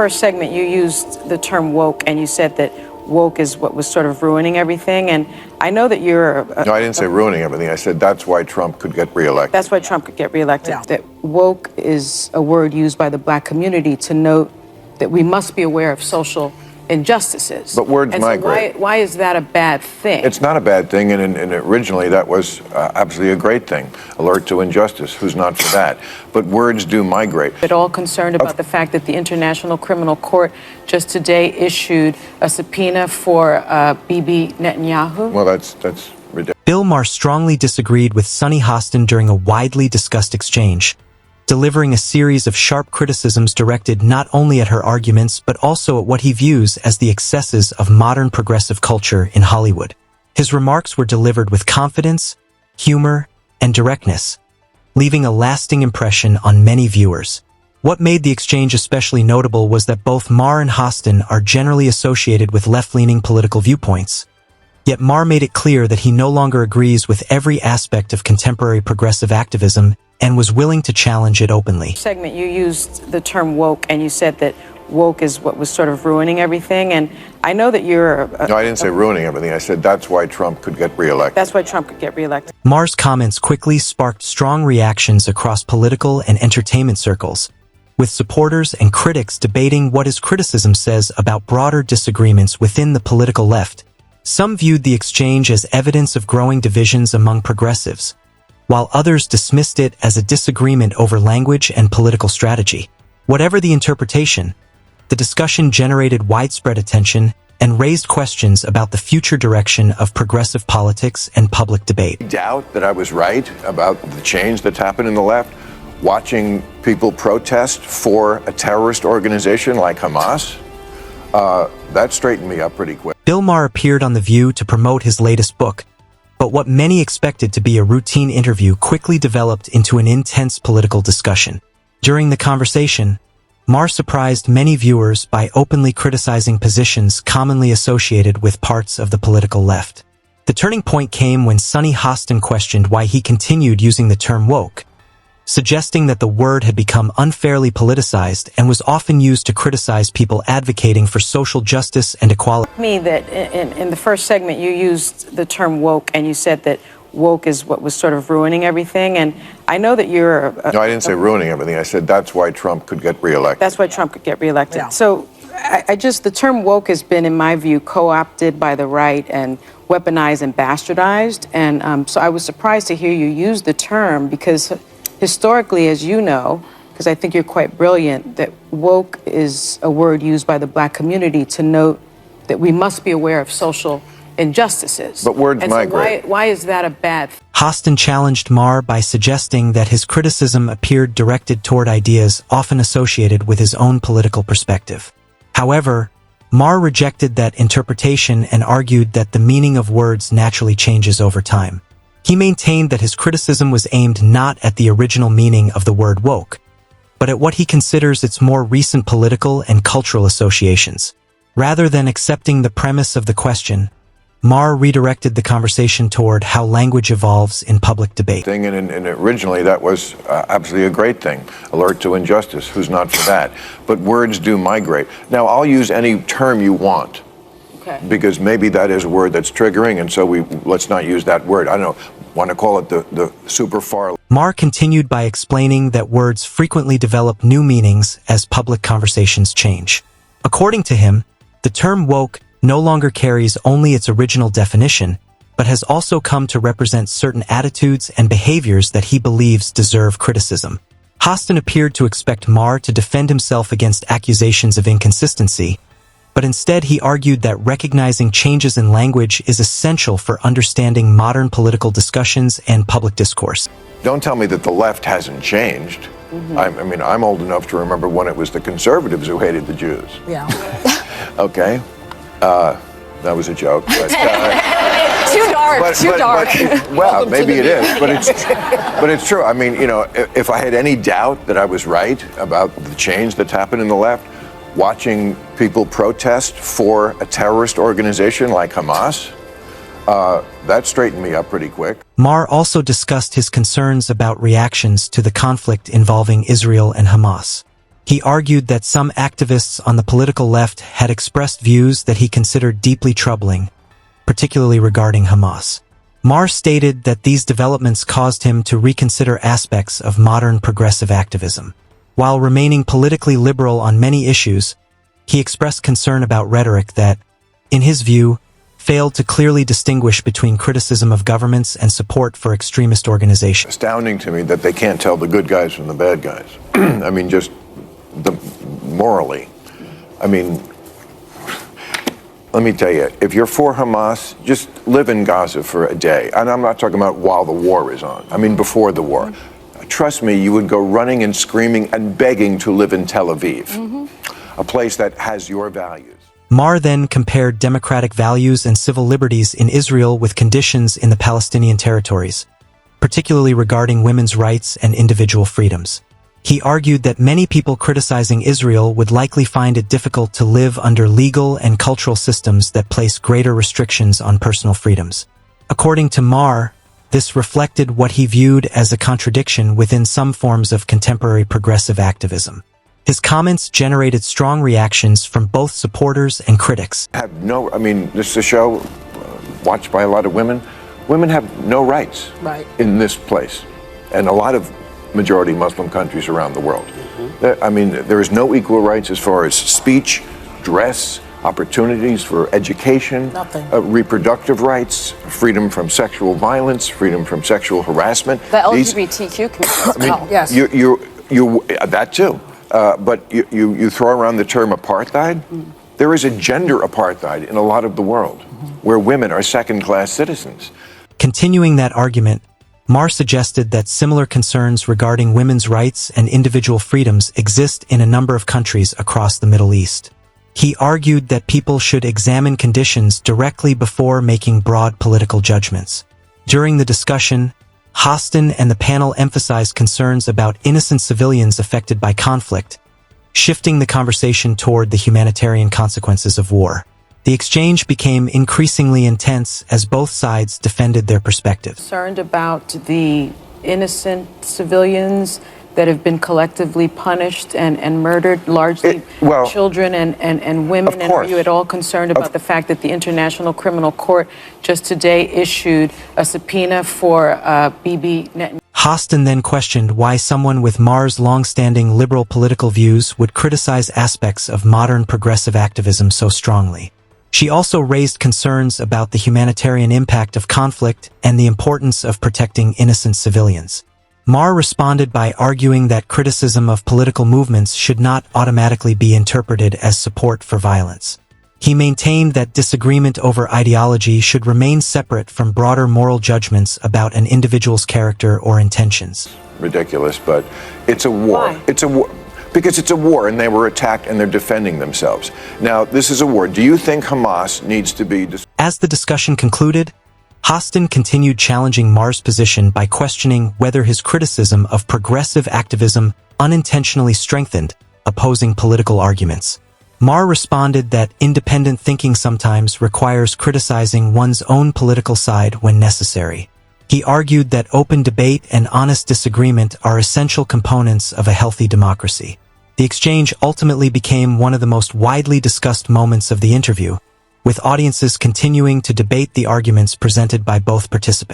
First segment, you used the term woke, and you said that woke is what was sort of ruining everything. And I know that you're... No, I didn't say ruining everything. I said that's why Trump could get reelected. That's why Trump could get reelected. Yeah. That woke is a word used by the black community to note that we must be aware of social injustices. But words and migrate. So why is that a bad thing? It's not a bad thing, and originally that was absolutely a great thing. Alert to injustice. Who's not for that? But words do migrate. At all concerned about the fact that the International Criminal Court just today issued a subpoena for Bibi Netanyahu? Well, that's ridiculous. Bill Maher strongly disagreed with Sunny Hostin during a widely discussed exchange, delivering a series of sharp criticisms directed not only at her arguments but also at what he views as the excesses of modern progressive culture in Hollywood. His remarks were delivered with confidence, humor, and directness, leaving a lasting impression on many viewers. What made the exchange especially notable was that both Maher and Hostin are generally associated with left-leaning political viewpoints. Yet Maher made it clear that he no longer agrees with every aspect of contemporary progressive activism and was willing to challenge it openly. Segment, you used the term woke, and you said that woke is what was sort of ruining everything. And I know that you're... No, I didn't say ruining everything. I said that's why Trump could get reelected. That's why Trump could get reelected. Maher's comments quickly sparked strong reactions across political and entertainment circles, with supporters and critics debating what his criticism says about broader disagreements within the political left. Some viewed the exchange as evidence of growing divisions among progressives, while others dismissed it as a disagreement over language and political strategy. Whatever the interpretation, the discussion generated widespread attention and raised questions about the future direction of progressive politics and public debate. Doubt that I was right about the change that's happened in the left, watching people protest for a terrorist organization like Hamas, that straightened me up pretty quick. Bill Maher appeared on The View to promote his latest book, but what many expected to be a routine interview quickly developed into an intense political discussion. During the conversation, Maher surprised many viewers by openly criticizing positions commonly associated with parts of the political left. The turning point came when Sunny Hostin questioned why he continued using the term woke, suggesting that the word had become unfairly politicized and was often used to criticize people advocating for social justice and equality. Me that in the first segment you used the term woke, and you said that woke is what was sort of ruining everything. And I know that you're... No, I didn't say ruining everything. I said that's why Trump could get reelected. That's why Trump could get reelected. Yeah. So the term woke has been, in my view, co-opted by the right and weaponized and bastardized. And so I was surprised to hear you use the term because historically, as you know, because I think you're quite brilliant, that woke is a word used by the black community to note that we must be aware of social injustices. But words and migrate. So why is that a bad thing? Hostin challenged Maher by suggesting that his criticism appeared directed toward ideas often associated with his own political perspective. However, Maher rejected that interpretation and argued that the meaning of words naturally changes over time. He maintained that his criticism was aimed not at the original meaning of the word woke, but at what he considers its more recent political and cultural associations. Rather than accepting the premise of the question, Maher redirected the conversation toward how language evolves in public debate. And originally that was absolutely a great thing. Alert to injustice. Who's not for that? But words do migrate. Now, I'll use any term you want. Okay. Because maybe that is a word that's triggering, and so let's not use that word. I don't know, want to call it the super far. Maher continued by explaining that words frequently develop new meanings as public conversations change. According to him, the term woke no longer carries only its original definition, but has also come to represent certain attitudes and behaviors that he believes deserve criticism. Hostin appeared to expect Maher to defend himself against accusations of inconsistency, but instead he argued that recognizing changes in language is essential for understanding modern political discussions and public discourse. Don't tell me that the left hasn't changed. I mean, I'm old enough to remember when it was the conservatives who hated the Jews. Yeah. Okay? That was a joke. But, Too dark, too dark. Well, maybe it is, but it's true. I mean, you know, if I had any doubt that I was right about the change that's happened in the left, watching people protest for a terrorist organization like Hamas, that straightened me up pretty quick. Maher also discussed his concerns about reactions to the conflict involving Israel and Hamas. He argued that some activists on the political left had expressed views that he considered deeply troubling, particularly regarding Hamas. Maher stated that these developments caused him to reconsider aspects of modern progressive activism. While remaining politically liberal on many issues, he expressed concern about rhetoric that, in his view, failed to clearly distinguish between criticism of governments and support for extremist organizations. Astounding to me that they can't tell the good guys from the bad guys. I mean, just morally. I mean, let me tell you, if you're for Hamas, just live in Gaza for a day. And I'm not talking about while the war is on. I mean, before the war. Trust me, you would go running and screaming and begging to live in Tel Aviv, a place that has your values. Maher then compared democratic values and civil liberties in Israel with conditions in the Palestinian territories, particularly regarding women's rights and individual freedoms. He argued that many people criticizing Israel would likely find it difficult to live under legal and cultural systems that place greater restrictions on personal freedoms. According to Maher, this reflected what he viewed as a contradiction within some forms of contemporary progressive activism. His comments generated strong reactions from both supporters and critics. I mean, this is a show watched by a lot of women. Women have no rights in this place, and a lot of majority Muslim countries around the world. I mean, there is no equal rights as far as speech, dress, opportunities for education, reproductive rights, freedom from sexual violence, freedom from sexual harassment. The LGBTQ community. I mean, yes. That too. But you throw around the term apartheid. There is a gender apartheid in a lot of the world where women are second-class citizens. Continuing that argument, Maher suggested that similar concerns regarding women's rights and individual freedoms exist in a number of countries across the Middle East. He argued that people should examine conditions directly before making broad political judgments. During the discussion, Hostin and the panel emphasized concerns about innocent civilians affected by conflict, shifting the conversation toward the humanitarian consequences of war. The exchange became increasingly intense as both sides defended their perspectives. Concerned about the innocent civilians that have been collectively punished and murdered, largely children and women. And are you at all concerned about the fact that the International Criminal Court just today issued a subpoena for Bibi Netanyahu? Hostin then questioned why someone with Maher's long-standing liberal political views would criticize aspects of modern progressive activism so strongly. She also raised concerns about the humanitarian impact of conflict and the importance of protecting innocent civilians. Maher responded by arguing that criticism of political movements should not automatically be interpreted as support for violence. He maintained that disagreement over ideology should remain separate from broader moral judgments about an individual's character or intentions. Ridiculous, but it's a war. Why? It's a war. Because it's a war, and they were attacked, and they're defending themselves. Now, this is a war. Do you think Hamas needs to be... As the discussion concluded, Hostin continued challenging Maher's position by questioning whether his criticism of progressive activism unintentionally strengthened opposing political arguments. Maher responded that independent thinking sometimes requires criticizing one's own political side when necessary. He argued that open debate and honest disagreement are essential components of a healthy democracy. The exchange ultimately became one of the most widely discussed moments of the interview, with audiences continuing to debate the arguments presented by both participants.